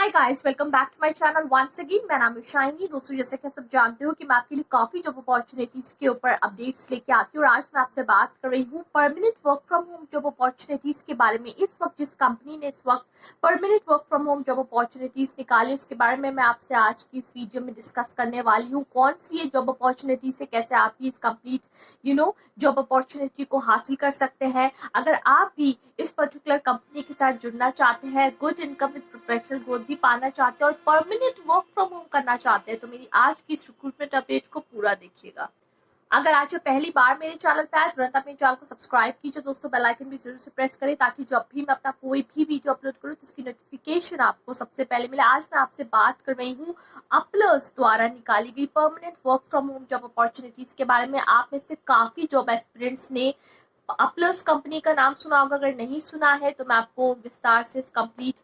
Hi guys, welcome back to my channel once again. मेरा नाम है शाइनी। दोस्तों, जैसे कि आप सब जानते हो कि मैं आपके लिए काफी जॉब अपॉर्चुनिटीज के ऊपर अपडेट्स लेके आती हूँ और आज मैं आपसे बात कर रही हूँ permanent work from home job opportunities के बारे में। इस वक्त जिस कंपनी ने इस वक्त permanent work from home job opportunities निकाली, उसके बारे में मैं आपसे आज की इस वीडियो में डिस्कस करने वाली हूँ। कौन सी ये जॉब अपॉर्चुनिटीज है, कैसे आप इस कंप्लीट जॉब अपॉर्चुनिटी को हासिल कर सकते हैं। अगर आप भी इस पर्टिकुलर कंपनी के साथ जुड़ना चाहते हैं, good income with professional growth भी पाना चाहते हैं और परमानेंट वर्क फ्रॉम होम करना चाहते हैं, तो मेरी आज की इस रिक्रूटमेंट अपडेट को पूरा देखिएगा। अगर आज पहली बार मेरे चैनल पे आए, तुरंत अपने चैनल को सब्सक्राइब कीजिए दोस्तों। बेल आइकन भी जरूर से प्रेस करें ताकि जब भी मैं अपना कोई भी वीडियो अपलोड करूं तो उसकी नोटिफिकेशन आपको सबसे पहले मिले। आज मैं आपसे बात कर रही हूँ अपलर्स द्वारा निकाली गई permanent work from home job opportunities के बारे में। आप में से काफी जॉब एस्पिरेंट्स ने अपलर्स कंपनी का नाम सुना होगा। अगर नहीं सुना है तो मैं आपको विस्तार से इस कंप्लीट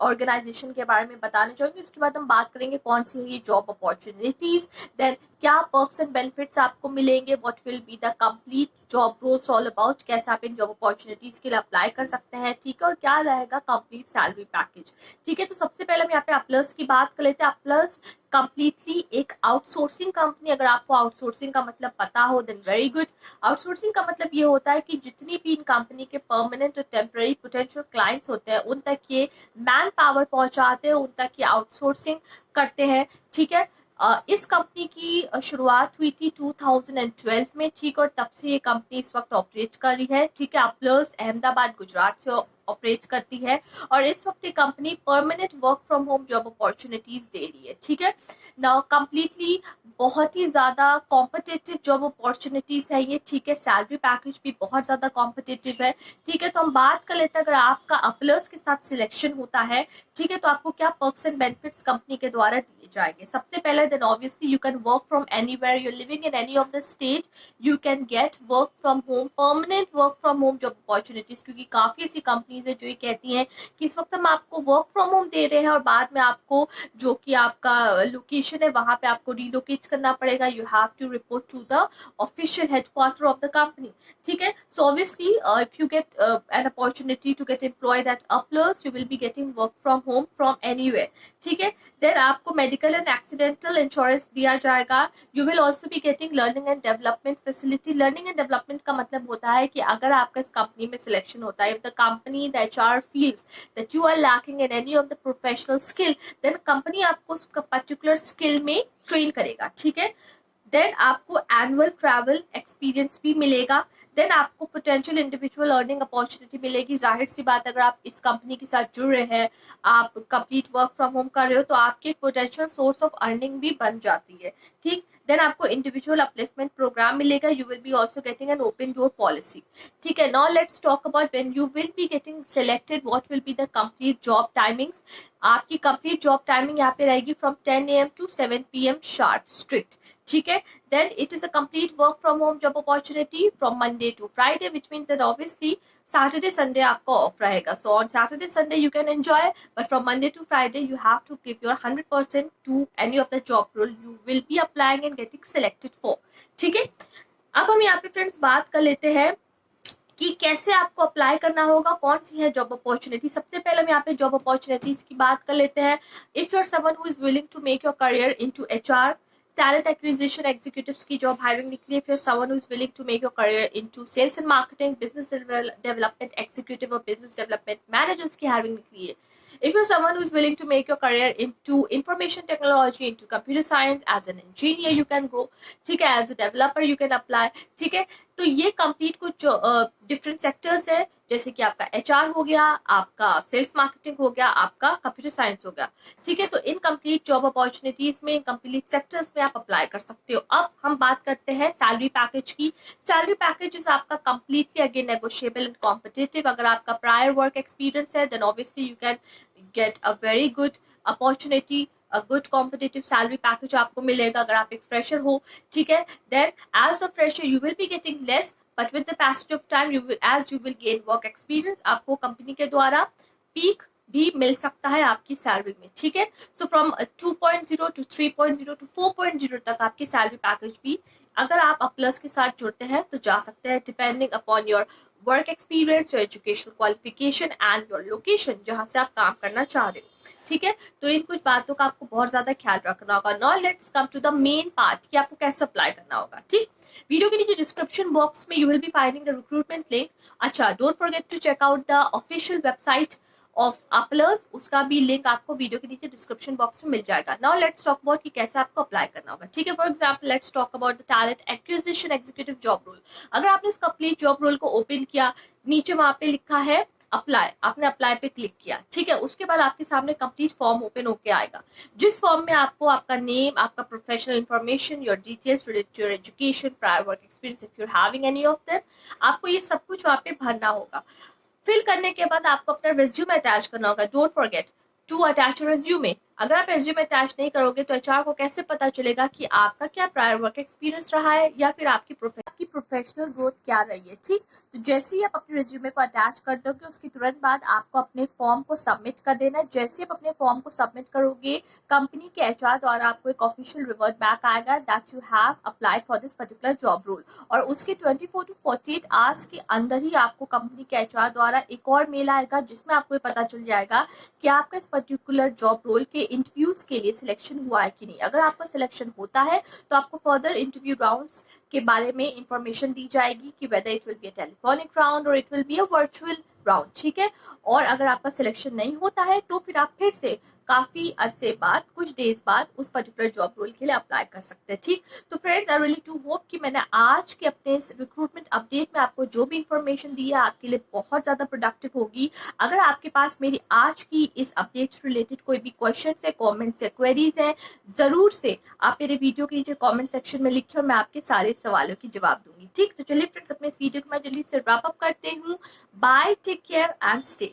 ऑर्गेनाइजेशन के बारे में बताना चाहूंगी। उसके बाद हम बात करेंगे कौन सी है ये जॉब अपॉर्चुनिटीज, देन क्या पर्क्स एंड बेनिफिट्स आपको मिलेंगे, what will be the complete job roles all about, कैसे आप इन जॉब अपॉर्चुनिटीज के लिए अप्लाई कर सकते हैं, ठीक है, और क्या रहेगा कंप्लीट सैलरी पैकेज, ठीक है। तो सबसे पहले हम यहाँ पे अपलर्स की बात कर लेते हैं। अपलर्स कंप्लीटली एक आउटसोर्सिंग कंपनी। अगर आपको आउटसोर्सिंग का मतलब पता हो देन वेरी गुड। आउटसोर्सिंग का मतलब ये होता है कि जितनी भी इन कंपनी के परमानेंट और टेम्पररी पोटेंशियल क्लाइंट्स होते हैं उन तक ये मैन पावर पहुंचाते हैं, उन तक ये आउटसोर्सिंग करते हैं, ठीक है। इस कंपनी की शुरुआत हुई थी 2012 में, ठीक, और तब से ये कंपनी इस वक्त ऑपरेट कर रही है, ठीक है। अपलर्स अहमदाबाद गुजरात से ऑपरेट करती है और इस वक्त ये company permanent work from home job opportunities दे रही है, ठीक है। नाउ कंप्लीटली बहुत ही ज्यादा कॉम्पिटिटिव जॉब अपॉर्चुनिटीज है ये, ठीक है। सैलरी पैकेज भी बहुत ज्यादा कॉम्पिटिटिव है, ठीक है। तो हम बात कर लेते हैं, अगर आपका अपलर्स के साथ सिलेक्शन होता है, ठीक है, तो आपको क्या पर्क्स एंड बेनिफिट्स कंपनी के द्वारा दिए जाएंगे। सबसे पहले then obviously you can work from anywhere you living in any of the state, you can get work from home, permanent work from home job opportunities. क्योंकि काफी ऐसी कंपनीज है जो ये कहती हैं कि इस वक्त हम आपको वर्क फ्रॉम होम दे रहे हैं और बाद में आपको जो कि आपका लोकेशन है वहां पे आपको रिलोकेट करना पड़ेगा। You have to report to the official headquarter of the company, ठीक है। So obviously if you get an opportunity to get employed at Uplers, you will be getting work from home from anywhere, ठीक है। Then आपको medical and accidental insurance दिया जाएगा। You will also be getting learning and development facility. Learning and development का मतलब होता है कि अगर आपका इस कंपनी में सिलेक्शन होता है, if the company the HR feels that you are lacking in any of the professional skill, then company आपको उस पर्टिकुलर स्किल में ट्रेन करेगा, ठीक है। देन आपको एनुअल ट्रैवल एक्सपीरियंस भी मिलेगा। देन आपको पोटेंशियल इंडिविजुअल अर्निंग अपॉर्चुनिटी मिलेगी। जाहिर सी बात, अगर आप इस कंपनी के साथ जुड़ रहे हैं, आप कंप्लीट वर्क फ्रॉम होम कर रहे हो, तो आपकी एक पोटेंशियल सोर्स ऑफ अर्निंग भी बन जाती है, ठीक। देन आपको इंडिविजुअल अपलिफ्टमेंट प्रोग्राम मिलेगा। You will B also getting an open door policy, ठीक है। Now let's talk about when you will be getting selected, what will be the complete job timings. आपकी कंप्लीट जॉब टाइमिंग यहाँ पे रहेगी from 10 AM to 7 PM sharp strict, ठीक है। Then it is a complete work from home job opportunity from Monday to Friday, which means that obviously Saturday Sunday आपका of रहेगा. So on Saturday Sunday you can enjoy, but from Monday to Friday you have to give your 100% to any of the job role you will be applying and getting selected for, ठीक है। अब हम यहाँ पे friends बात कर लेते हैं कि कैसे आपको अप्लाई करना होगा, कौन सी है जॉब अपॉर्चुनिटी। सबसे पहले हम यहाँ पे जॉब अपॉर्चुनिटीज की बात कर लेते हैं। If you are someone who is willing to make your career into HR, talent acquisition executives की जॉब हायरिंग निकली है। फिर someone who is willing to make your career into sales and marketing, business development executive और business development managers की hiring निकली है। If you're someone who is willing to make your career into information technology, into computer science, as an engineer you can go, ठीक है, as a developer you can apply, ठीक है। तो ये complete कुछ डिफरेंट सेक्टर्स है, जैसे कि आपका HR हो गया, आपका सेल्स मार्केटिंग हो गया, आपका कंप्यूटर साइंस हो गया, ठीक है। तो इन कंप्लीट जॉब अपॉर्चुनिटीज में, इन कंप्लीट सेक्टर्स में आप अप्लाई कर सकते हो। अब हम बात करते हैं सैलरी पैकेज की। सैलरी पैकेज आपका completely again negotiable and competitive. अगर आपका प्रायर वर्क एक्सपीरियंस है then obviously you can get a very good opportunity, a good competitive salary package आपको मिलेगा अगर आप एक फ्रेशर हो, ठीक है। Then as a fresher you will be getting less, but with the passage of time you will gain work experience, आपको company के द्वारा पीक भी मिल सकता है आपकी सैलरी में, ठीक है। सो फ्रॉम 2.0 to 3.0 to 4.0 तक आपकी सैलरी पैकेज भी अगर आप अपलस के साथ जुड़ते हैं तो जा सकते हैं, depending upon your work experience, your educational qualification and your location, जहां से आप काम करना चाह रहे हो। ठीक है, तो इन कुछ बातों का आपको बहुत ज्यादा ख्याल रखना होगा। Now let's come to the main part कि आपको कैसे अप्लाई करना होगा। ठीक, वीडियो के नीचे डिस्क्रिप्शन बॉक्स में you will be finding the recruitment link. अच्छा, don't forget to check out the official website of Uplers, उसका भी लिंक आपको वीडियो के नीचे डिस्क्रिप्शन बॉक्स में मिल जाएगा। नाउ लेट्स टॉक अबाउट कि कैसे आपको अप्लाई करना होगा। ठीक है, for example let's talk about the talent acquisition executive job role. अगर आपने उस कंप्लीट जॉब रोल को ओपन किया, नीचे वहां पे लिखा है अप्लाई, आपने अप्लाई पे क्लिक किया। ठीक है, उसके बाद आपके सामने कंप्लीट फॉर्म ओपन होके आएगा, जिस फॉर्म में आपको आपका नेम, आपका professional information, your details related to your education, prior work experience if you are having any of them, आपको ये सब कुछ वहां पे भरना होगा। फिल करने के बाद आपको अपना रिज्यूमे अटैच करना होगा। Don't forget to attach resume. अगर आप रिज्यूमे अटैच नहीं करोगे तो एचआर को कैसे पता चलेगा कि आपका क्या प्रायर वर्क एक्सपीरियंस रहा है या फिर आपकी प्रोफेशनल ग्रोथ क्या रही है। ठीक, तो जैसे ही आप अपने रिज्यूमे को अटैच कर दोगे, उसके तुरंत बाद आपको अपने फॉर्म को सबमिट कर देना है। जैसे ही आप अपने फॉर्म को सबमिट करोगे, कंपनी के एचआर द्वारा आपको एक ऑफिशियल रिवर्ट बैक आएगा that you have applied for this particular job role, और उसके 24 to 48 आवर्स के अंदर ही आपको कंपनी के एचआर द्वारा एक और मेल आएगा, जिसमें आपको पता चल जाएगा कि आपका इस पर्टिकुलर जॉब रोल के इंटरव्यूज के लिए सिलेक्शन हुआ है कि नहीं। अगर आपका सिलेक्शन होता है तो आपको फर्दर इंटरव्यू राउंड्स के बारे में इंफॉर्मेशन दी जाएगी कि whether it will be a telephonic round or it will be a virtual round. ठीक है, और अगर आपका सिलेक्शन नहीं होता है तो फिर आप फिर से काफी अरसे बाद, कुछ डेज बाद उस पर्टिकुलर जॉब रोल के लिए अप्लाई कर सकते हैं। ठीक, तो friends I really to hope कि मैंने आज के अपने इस रिक्रूटमेंट अपडेट में आपको जो भी इंफॉर्मेशन दी है आपके लिए बहुत ज्यादा प्रोडक्टिव होगी। अगर आपके पास मेरी आज की इस अपडेट से रिलेटेड कोई भी क्वेश्चन है, कॉमेंट्स है, क्वेरीज है, जरूर से आप मेरे वीडियो के नीचे कॉमेंट सेक्शन में लिखिए और मैं आपके सारे सवालों की जवाब दूंगी। ठीक, तो चलिए फ्रेंड्स, अपने इस वीडियो को मैं जल्दी से रैप अप करते हूँ। Bye, take care and stay